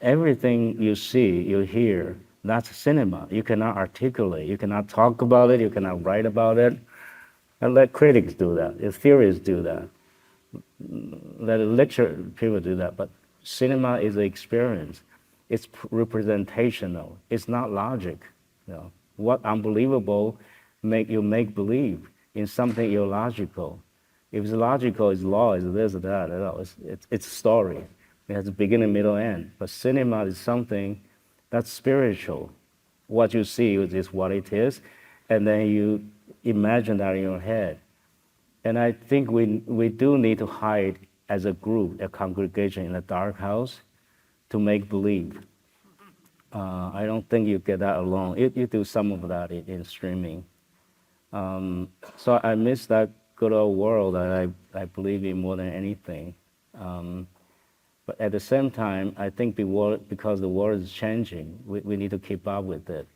Everything you see, you hear, that's cinema. You cannot articulate. You cannot talk about it. You cannot write about it. And let critics do that. Let theorists do that. Let lecture people do that. But cinema is an experience. It's representational. It's not logic. What unbelievable make you make believe in something illogical. If it's logical, it's law, it's this or that. It's a story. It has a beginning, middle, end. But cinema is something that's spiritual. What you see is what it is, and then you imagine that in your head. And I think we do need to hide as a group, a congregation in a dark house to make believe. I don't think you get that alone. You do some of that in streaming. So I miss that good old world that I believe in more than anything. But at the same time, I think because the world is changing, we need to keep up with it.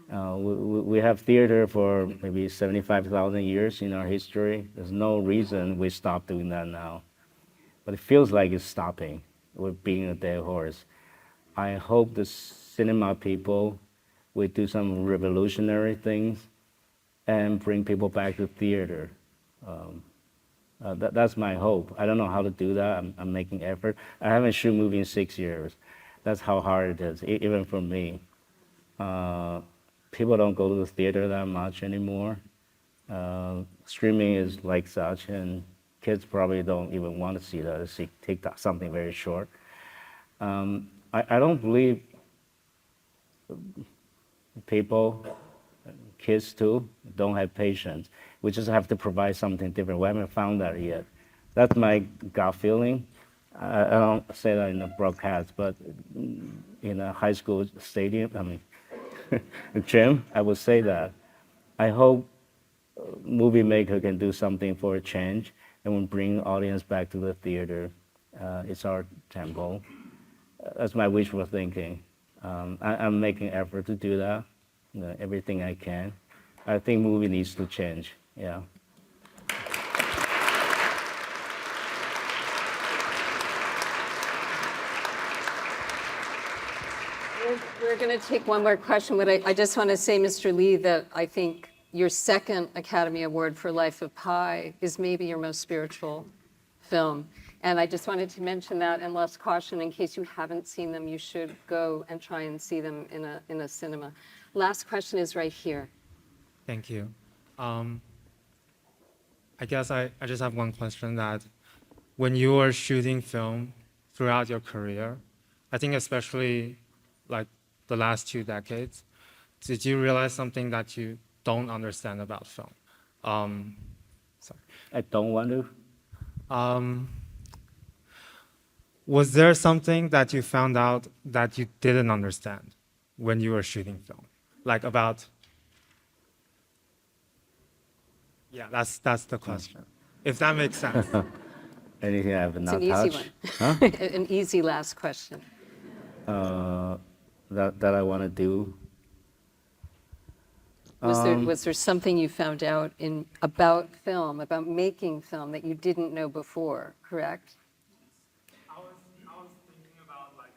We have theater for maybe 75,000 years in our history. There's no reason we stop doing that now. But it feels like it's stopping. We're beating a dead horse. I hope the cinema people will do some revolutionary things and bring people back to theater. That's my hope. I don't know how to do that. I'm making effort. I haven't shot a movie in 6 years. That's how hard it is, even for me. People don't go to the theater that much anymore. Streaming is like such, and kids probably don't even want to see that. They see TikTok, something very short. I don't believe people, kids too, don't have patience. We just have to provide something different. We haven't found that yet. That's my gut feeling. I don't say that in a broadcast, but in a high school stadium, gym, I would say that. I hope movie maker can do something for a change and will bring audience back to the theater. It's our temple. That's my wishful thinking. I'm making effort to do that, everything I can. I think movie needs to change, yeah. We're going to take one more question, but I just want to say, Mr. Lee, that I think your second Academy Award for Life of Pi is maybe your most spiritual film. And I just wanted to mention that and less caution in case you haven't seen them, you should go and try and see them in a cinema. Last question is right here. Thank you. I guess I just have one question that when you were shooting film throughout your career, I think especially like the last 2 decades, did you realize something that you don't understand about film? Sorry. I don't want to. Was there something that you found out that you didn't understand when you were shooting film? Like about, yeah, that's the question. If that makes sense. Anything I have It's not an easy touched? one. Huh? An easy last question. That I want to do. Was there something you found out about film, about making film that you didn't know before, correct? I was thinking about like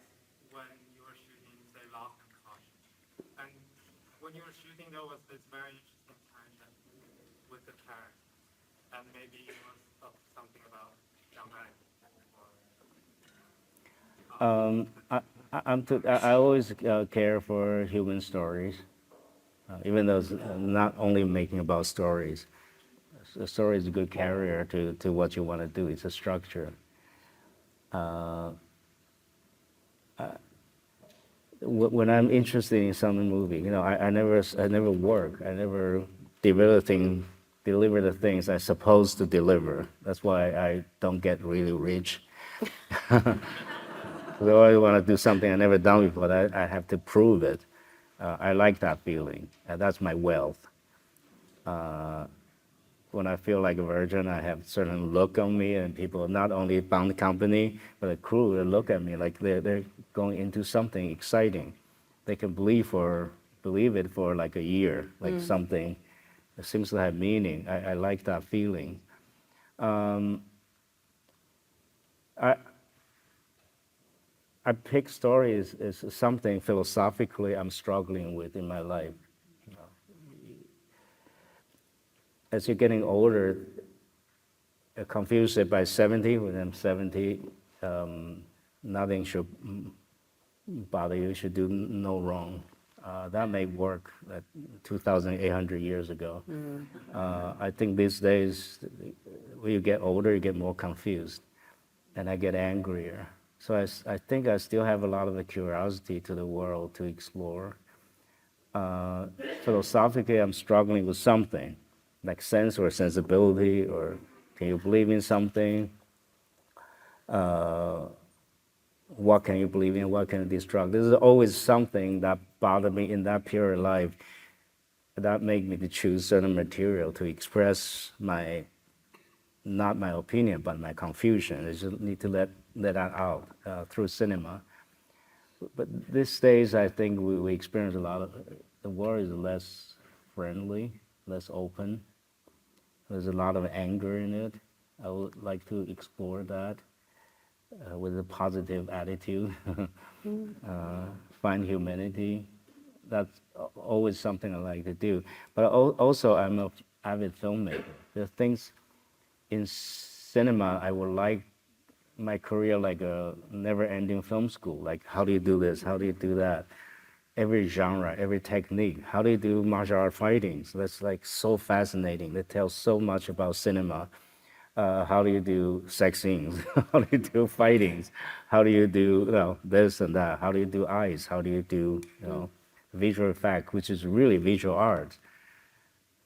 when you were shooting, say, Lost and Caution. And when you were shooting, there was this very interesting tension with the character. And maybe it was something about young I always care for human stories, even though it's not only making about stories. A story is a good carrier to what you want to do. It's a structure. When I'm interested in some movie, I never work. I never deliver the things I'm supposed to deliver. That's why I don't get really rich. I always want to do something I've never done before. I have to prove it. I like that feeling. That's my wealth. When I feel like a virgin, I have certain look on me, and people, not only bound the company, but the crew, they look at me like they're going into something exciting. They can believe it for like a year, like something that seems to have meaning. I like that feeling. I pick stories as something philosophically I'm struggling with in my life. As you're getting older, confused by 70, when I'm 70, nothing should bother you, you should do no wrong. That may work 2,800 years ago. I think these days, when you get older, you get more confused, and I get angrier. So I think I still have a lot of the curiosity to the world to explore. Philosophically, I'm struggling with something, like sense or sensibility, or can you believe in something? what can you believe in, what can you destruct. This is always something that bothered me in that period of life that made me to choose certain material to express my, not my opinion, but my confusion. I just need to let that out through cinema. But these days, I think we experience a lot of, the world is less friendly, less open. There's a lot of anger in it. I would like to explore that with a positive attitude, find humanity. That's always something I like to do. But also, I'm an avid filmmaker. There are things in cinema I would like my career like a never-ending film school. Like, how do you do this? How do you do that? Every genre, every technique. How do you do martial art fightings? That's like so fascinating. They tell so much about cinema. How do you do sex scenes? How do you do fightings? How do you do this and that? How do you do eyes? How do you do visual effect, which is really visual art?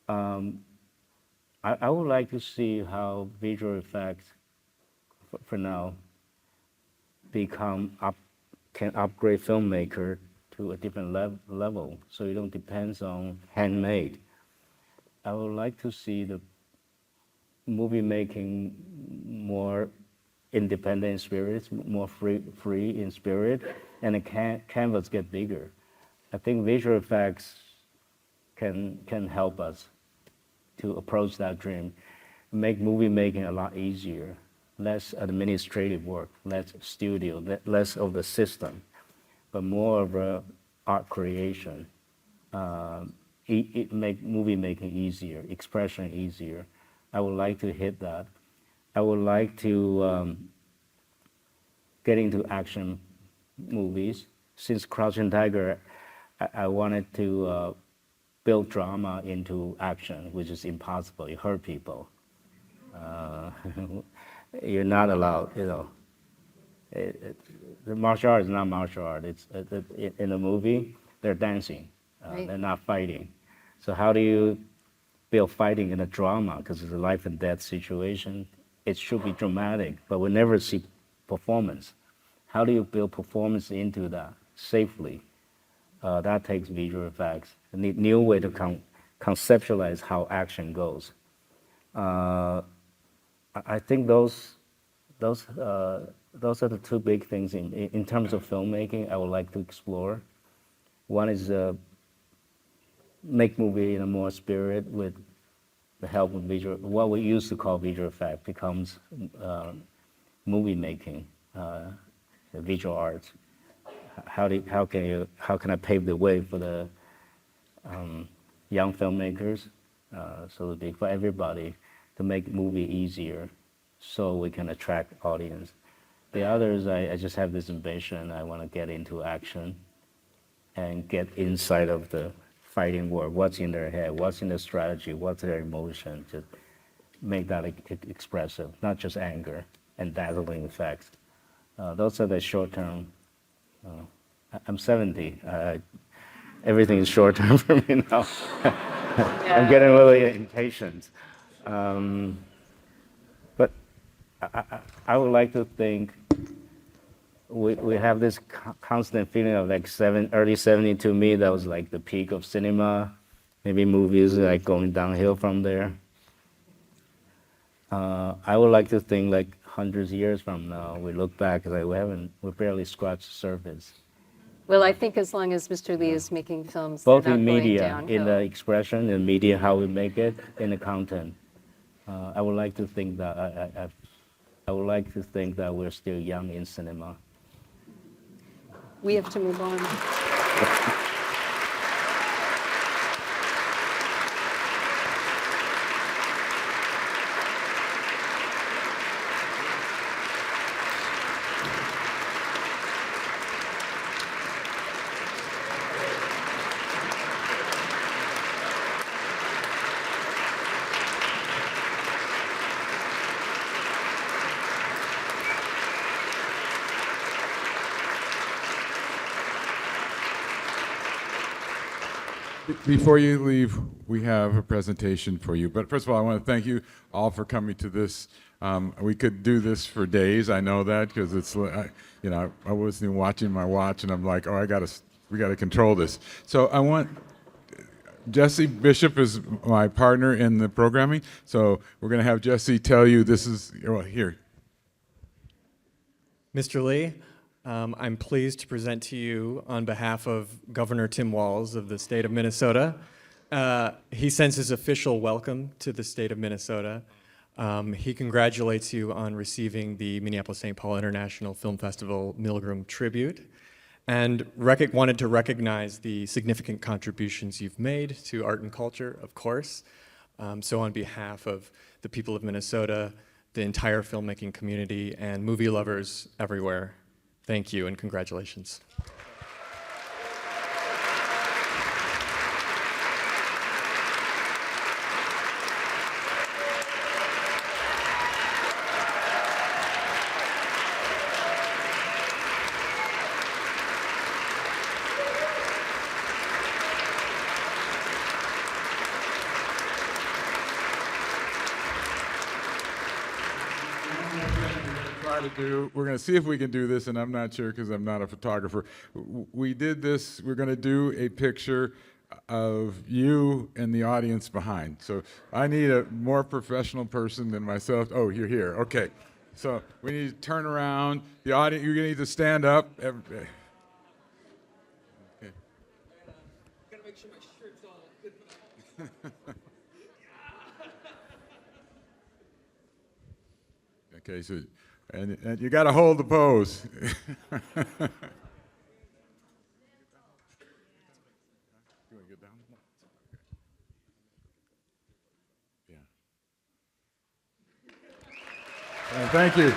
I would like to see how visual effects, for now, can upgrade filmmaker to a different level, so you don't depend on handmade. I would like to see the movie making more independent in spirit, more free in spirit, and the canvas get bigger. I think visual effects can help us to approach that dream, make movie making a lot easier, less administrative work, less studio, less of the system, but more of a art creation. It make movie making easier, expression easier. I would like to hit that. I would like to get into action movies. Since Crouching Tiger, I wanted to build drama into action, which is impossible. You hurt people. You're not allowed, the martial art is not martial art. It's in a movie, they're dancing. Right. They're not fighting. So how do you build fighting in a drama? Because it's a life and death situation. It should be dramatic, but we never see performance. How do you build performance into that safely? That takes visual effects. A new way to conceptualize how action goes. I think those are the two big things in terms of filmmaking I would like to explore. One is make movie in a more spirit with the help of visual. What we used to call visual effect becomes movie making, visual arts. How can I pave the way for the young filmmakers, so to speak, for everybody, to make movie easier, so we can attract audience. The others, I just have this ambition. I want to get into action and get inside of the fighting world. What's in their head? What's in their strategy? What's their emotion? Just make that expressive, not just anger and dazzling effects. Those are the short-term. I'm 70. Everything is short-term for me now. I'm getting really impatient. But I would like to think we have this constant feeling of like early 70s. To me, that was like the peak of cinema. Maybe movies like going downhill from there. I would like to think like hundreds of years from now, we look back like we barely scratched the surface. Well, I think as long as Mr. Lee is making films, Both they're in not going media, downhill. in the expression, in media, how we make it, in the content. I would like to think that I would like to think that we're still young in cinema. We have to move on. Before you leave, we have a presentation for you. But first of all, I want to thank you all for coming to this. We could do this for days. I know that because it's, you know, I wasn't even watching my watch, and I'm like, oh, we got to control this. So I want Jesse Bishop is my partner in the programming. So we're going to have Jesse tell you this is here. Mr. Lee, I'm pleased to present to you on behalf of Governor Tim Walz of the state of Minnesota. He sends his official welcome to the state of Minnesota. He congratulates you on receiving the Minneapolis-St. Paul International Film Festival Milgram Tribute and wanted to recognize the significant contributions you've made to art and culture, of course. So on behalf of the people of Minnesota, the entire filmmaking community, and movie lovers everywhere, thank you and congratulations. We're going to see if we can do this, and I'm not sure because I'm not a photographer. We did this. We're going to do a picture of you and the audience behind. So I need a more professional person than myself. Oh, you're here. Okay. So we need to turn around. The audience, you're going to need to stand up. Okay. Gotta make sure my shirt's all good. Okay, so and you got to hold the pose. Thank you.